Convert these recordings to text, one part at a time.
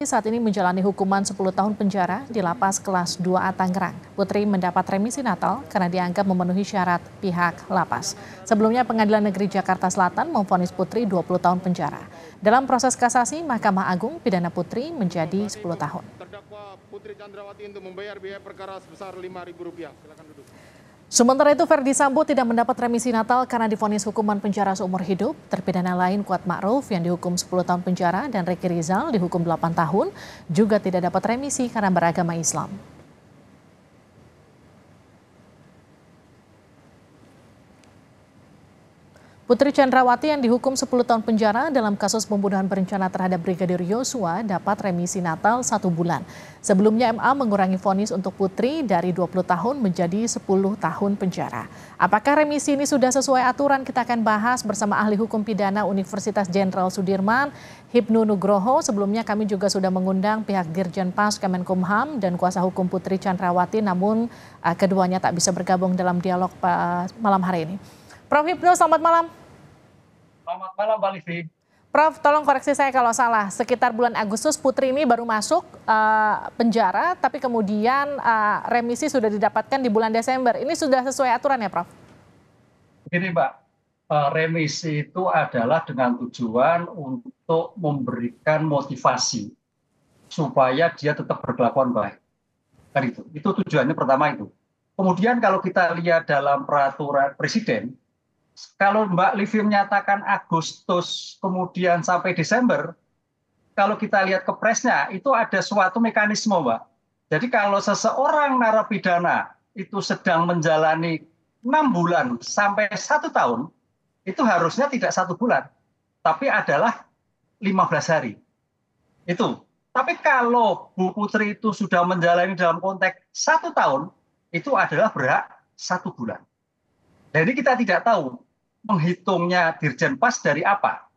saat ini menjalani hukuman 10 tahun penjara di Lapas Kelas 2A Tangerang. Putri mendapat remisi Natal karena dianggap memenuhi syarat pihak lapas. Sebelumnya Pengadilan Negeri Jakarta Selatan memvonis Putri 20 tahun penjara. Dalam proses kasasi, Mahkamah Agung pidana Putri menjadi 10 tahun. Terdakwa Putri Chandrawati untuk membayar biaya perkara sebesar Rp5.000. Silakan duduk. Sementara itu, Verdi Sambo tidak mendapat remisi Natal karena divonis hukuman penjara seumur hidup. Terpidana lain Kuat Ma'ruf yang dihukum 10 tahun penjara dan Ricky Rizal dihukum 8 tahun juga tidak dapat remisi karena beragama Islam. Putri Chandrawati yang dihukum 10 tahun penjara dalam kasus pembunuhan berencana terhadap Brigadir Yosua dapat remisi Natal 1 bulan. Sebelumnya MA mengurangi vonis untuk Putri dari 20 tahun menjadi 10 tahun penjara. Apakah remisi ini sudah sesuai aturan? Kita akan bahas bersama ahli hukum pidana Universitas Jenderal Sudirman, Hipnu Nugroho. Sebelumnya kami juga sudah mengundang pihak Dirjen Pas Kemenkumham dan kuasa hukum Putri Chandrawati, namun keduanya tak bisa bergabung dalam dialog malam hari ini. Prof. Hipnu, selamat malam. Selamat malam, Mbak Livi. Prof, tolong koreksi saya kalau salah. Sekitar bulan Agustus Putri ini baru masuk penjara, tapi kemudian remisi sudah didapatkan di bulan Desember. Ini sudah sesuai aturan ya, Prof? Begini, Mbak. Remisi itu adalah dengan tujuan untuk memberikan motivasi supaya dia tetap berkelakuan baik. Kan itu. Itu tujuannya pertama itu. Kemudian kalau kita lihat dalam peraturan presiden, kalau Mbak Livi menyatakan Agustus kemudian sampai Desember, kalau kita lihat kepresnya itu ada suatu mekanisme, Mbak. Jadi kalau seseorang narapidana itu sedang menjalani 6 bulan sampai 1 tahun, itu harusnya tidak 1 bulan, tapi adalah 15 hari. Itu. Tapi kalau Bu Putri itu sudah menjalani dalam konteks 1 tahun, itu adalah berhak 1 bulan. Jadi kita tidak tahu menghitungnya Dirjen Pas dari apa,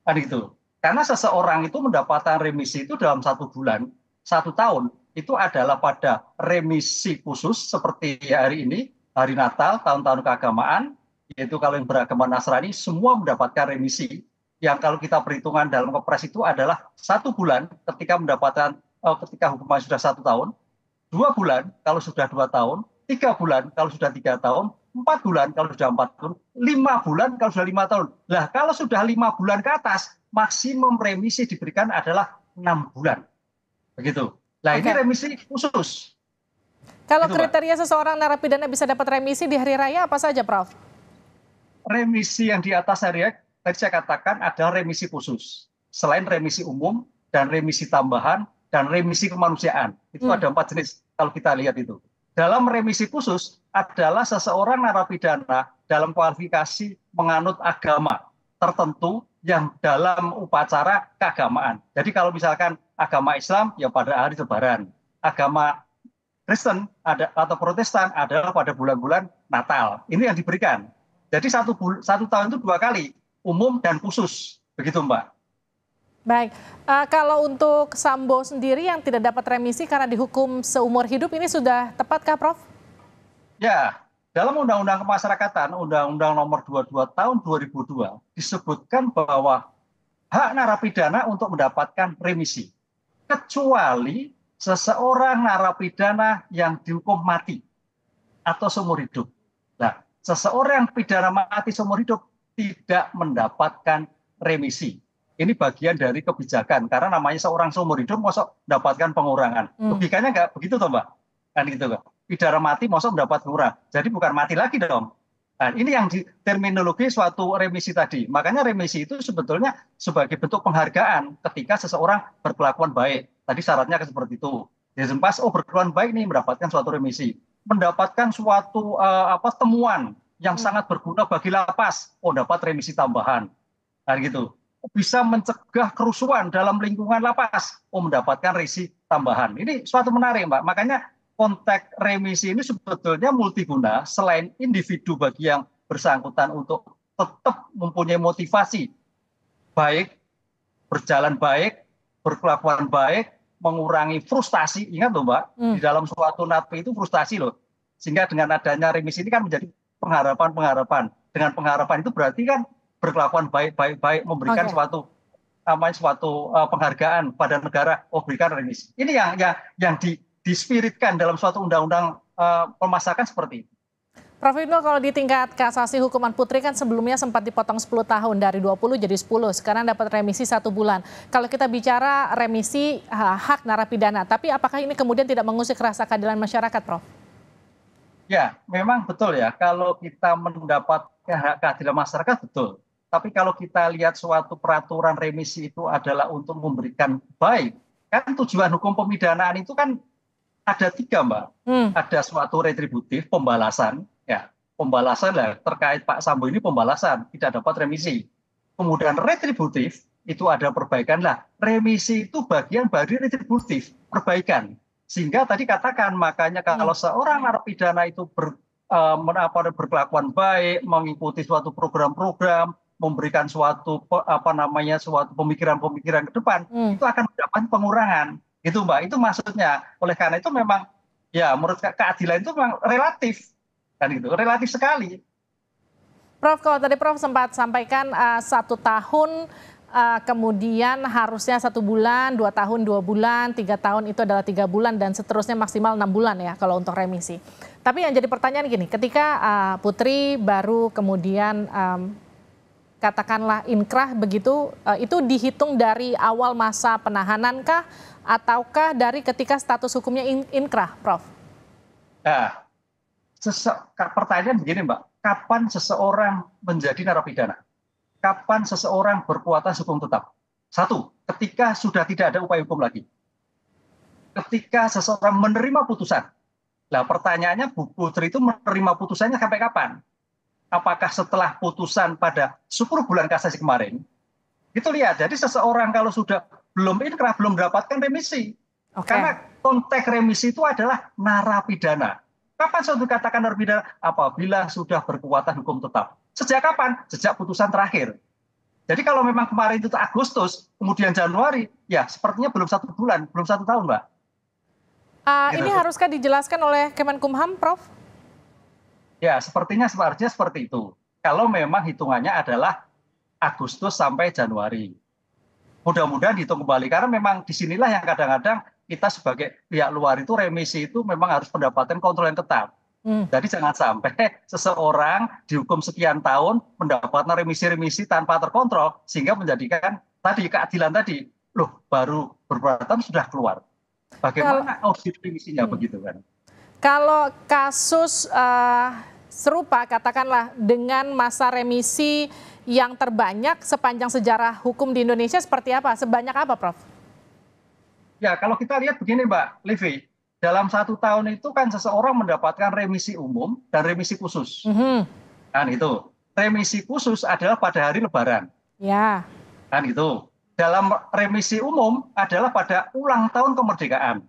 kan itu. Karena seseorang itu mendapatkan remisi itu dalam 1 bulan, 1 tahun, itu adalah pada remisi khusus seperti hari ini, hari Natal, tahun-tahun keagamaan, yaitu kalau yang beragama Nasrani semua mendapatkan remisi. Yang kalau kita perhitungan dalam kepres itu adalah 1 bulan ketika mendapatkan ketika hukuman sudah 1 tahun. 2 bulan kalau sudah 2 tahun, 3 bulan kalau sudah 3 tahun, 4 bulan kalau sudah 4 tahun, 5 bulan kalau sudah 5 tahun. Nah, kalau sudah 5 bulan ke atas, maksimum remisi diberikan adalah 6 bulan. Begitu. Nah, ini remisi khusus. Kalau kriteria seseorang narapidana bisa dapat remisi di hari raya apa saja, Prof? Remisi yang di atas hari raya, tadi saya katakan ada remisi khusus. Selain remisi umum dan remisi tambahan, dan remisi kemanusiaan. Itu ada 4 jenis kalau kita lihat itu. Dalam remisi khusus adalah seseorang narapidana dalam kualifikasi menganut agama tertentu yang dalam upacara keagamaan. Jadi kalau misalkan agama Islam ya pada hari Lebaran, agama Kristen atau Protestan adalah pada bulan-bulan Natal. Ini yang diberikan. Jadi 1 tahun itu 2 kali, umum dan khusus. Begitu, Mbak. Baik, kalau untuk Sambo sendiri yang tidak dapat remisi karena dihukum seumur hidup, ini sudah tepatkah, Prof? Ya, dalam Undang-Undang Kemasyarakatan, Undang-Undang Nomor 22 Tahun 2002, disebutkan bahwa hak narapidana untuk mendapatkan remisi, kecuali seseorang narapidana yang dihukum mati atau seumur hidup. Nah, seseorang pidana mati seumur hidup tidak mendapatkan remisi. Ini bagian dari kebijakan, karena namanya seorang seumur hidup masuk mendapatkan pengurangan. Logikanya nggak begitu toh, Mbak? Kan gitu, Mbak. Pidana mati masuk mendapat pengurangan. Jadi bukan mati lagi dong. Nah, ini yang di terminologi suatu remisi tadi. Makanya remisi itu sebetulnya sebagai bentuk penghargaan ketika seseorang berkelakuan baik. Tadi syaratnya seperti itu. Dirjen Pas, berkelakuan baik nih mendapatkan suatu remisi. Mendapatkan suatu temuan yang sangat berguna bagi lapas, dapat remisi tambahan. Nah, gitu. Bisa mencegah kerusuhan dalam lingkungan lapas, mendapatkan remisi tambahan. Ini suatu menarik, Mbak. Makanya konteks remisi ini sebetulnya multiguna, selain individu bagi yang bersangkutan untuk tetap mempunyai motivasi baik, berjalan baik, berkelakuan baik, mengurangi frustasi. Ingat loh, Mbak, di dalam suatu napi itu frustasi loh. Sehingga dengan adanya remisi ini kan menjadi pengharapan-pengharapan. Dengan pengharapan itu berarti kan berkelakuan baik, memberikan suatu namanya suatu penghargaan pada negara, berikan remisi. Ini yang dispiritkan dalam suatu undang-undang pemasakan seperti itu. Prof Hipno, kalau di tingkat kasasi hukuman Putri kan sebelumnya sempat dipotong 10 tahun dari 20 jadi 10, sekarang dapat remisi 1 bulan. Kalau kita bicara remisi hak narapidana, tapi apakah ini kemudian tidak mengusik rasa keadilan masyarakat, Prof? Ya, memang betul ya. Kalau kita mendapat hak keadilan masyarakat, betul. Tapi kalau kita lihat suatu peraturan remisi itu adalah untuk memberikan baik, kan tujuan hukum pemidanaan itu kan ada 3, Mbak. Ada suatu retributif, pembalasan, ya, pembalasan lah terkait Pak Sambo ini pembalasan, tidak dapat remisi. Kemudian retributif itu ada perbaikan lah. Remisi itu bagian dari retributif, perbaikan. Sehingga tadi katakan makanya kalau seorang narapidana itu berkelakuan baik, mengikuti suatu program-program, memberikan suatu suatu pemikiran-pemikiran ke depan, itu akan mendapatkan pengurangan. Itu Mbak, itu maksudnya. Oleh karena itu memang ya menurut keadilan itu memang relatif. Kan itu, relatif sekali. Prof, kalau tadi Prof sempat sampaikan 1 tahun, kemudian harusnya 1 bulan, 2 tahun 2 bulan, 3 tahun itu adalah 3 bulan, dan seterusnya maksimal 6 bulan ya kalau untuk remisi. Tapi yang jadi pertanyaan gini, ketika Putri baru kemudian katakanlah inkrah begitu, itu dihitung dari awal masa penahanan kah, ataukah dari ketika status hukumnya inkrah, Prof? Nah, pertanyaan begini Mbak, kapan seseorang menjadi narapidana? Kapan seseorang berkuatan hukum tetap? 1, ketika sudah tidak ada upaya hukum lagi. Ketika seseorang menerima putusan. Nah, pertanyaannya Bu Putri itu menerima putusannya sampai kapan? Apakah setelah putusan pada 10 bulan kasasi kemarin? Itu lihat, jadi seseorang kalau sudah belum inkrah, belum mendapatkan remisi. Karena konteks remisi itu adalah narapidana. Kapan suatu dikatakan narapidana? Apabila sudah berkekuatan hukum tetap. Sejak kapan? Sejak putusan terakhir. Jadi kalau memang kemarin itu Agustus, kemudian Januari, ya sepertinya belum 1 bulan, belum 1 tahun, Mbak. Ini haruskah dijelaskan oleh Kemenkumham, Prof? Ya, sepertinya seperti itu. Kalau memang hitungannya adalah Agustus sampai Januari. Mudah-mudahan dihitung kembali, karena memang disinilah yang kadang-kadang kita sebagai pihak luar itu remisi itu memang harus mendapatkan kontrol yang ketat. Jadi jangan sampai seseorang dihukum sekian tahun mendapatkan remisi-remisi tanpa terkontrol, sehingga menjadikan tadi keadilan tadi, loh baru beberapa tahun sudah keluar. Bagaimana audit remisinya begitu kan? Kalau kasus serupa katakanlah dengan masa remisi yang terbanyak sepanjang sejarah hukum di Indonesia seperti apa? Sebanyak apa, Prof? Ya, kalau kita lihat begini Mbak Livi, dalam 1 tahun itu kan seseorang mendapatkan remisi umum dan remisi khusus. Kan itu. Remisi khusus adalah pada hari Lebaran. Ya. Kan itu. Dalam remisi umum adalah pada ulang tahun kemerdekaan.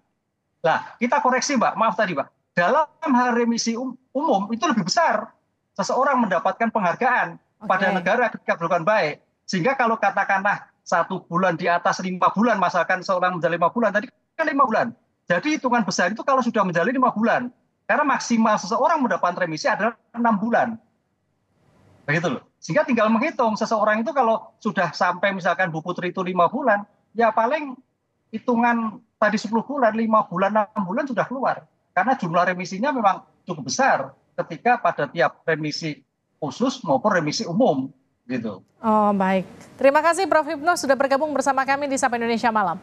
Nah, kita koreksi Mbak, maaf tadi Mbak. Dalam hal remisi umum itu lebih besar. Seseorang mendapatkan penghargaan pada negara ketika berlakukan baik. Sehingga kalau katakanlah 1 bulan di atas 5 bulan, misalkan seorang menjalani 5 bulan, tadi kan 5 bulan. Jadi hitungan besar itu kalau sudah menjalani 5 bulan. Karena maksimal seseorang mendapatkan remisi adalah 6 bulan. Begitu loh. Sehingga tinggal menghitung seseorang itu kalau sudah sampai misalkan Bu Putri itu 5 bulan, ya paling hitungan tadi 10 bulan, 5 bulan, 6 bulan sudah keluar. Karena jumlah remisinya memang cukup besar ketika pada tiap remisi khusus maupun remisi umum. Gitu. Oh baik. Terima kasih Prof Hipno sudah bergabung bersama kami di Sapa Indonesia Malam.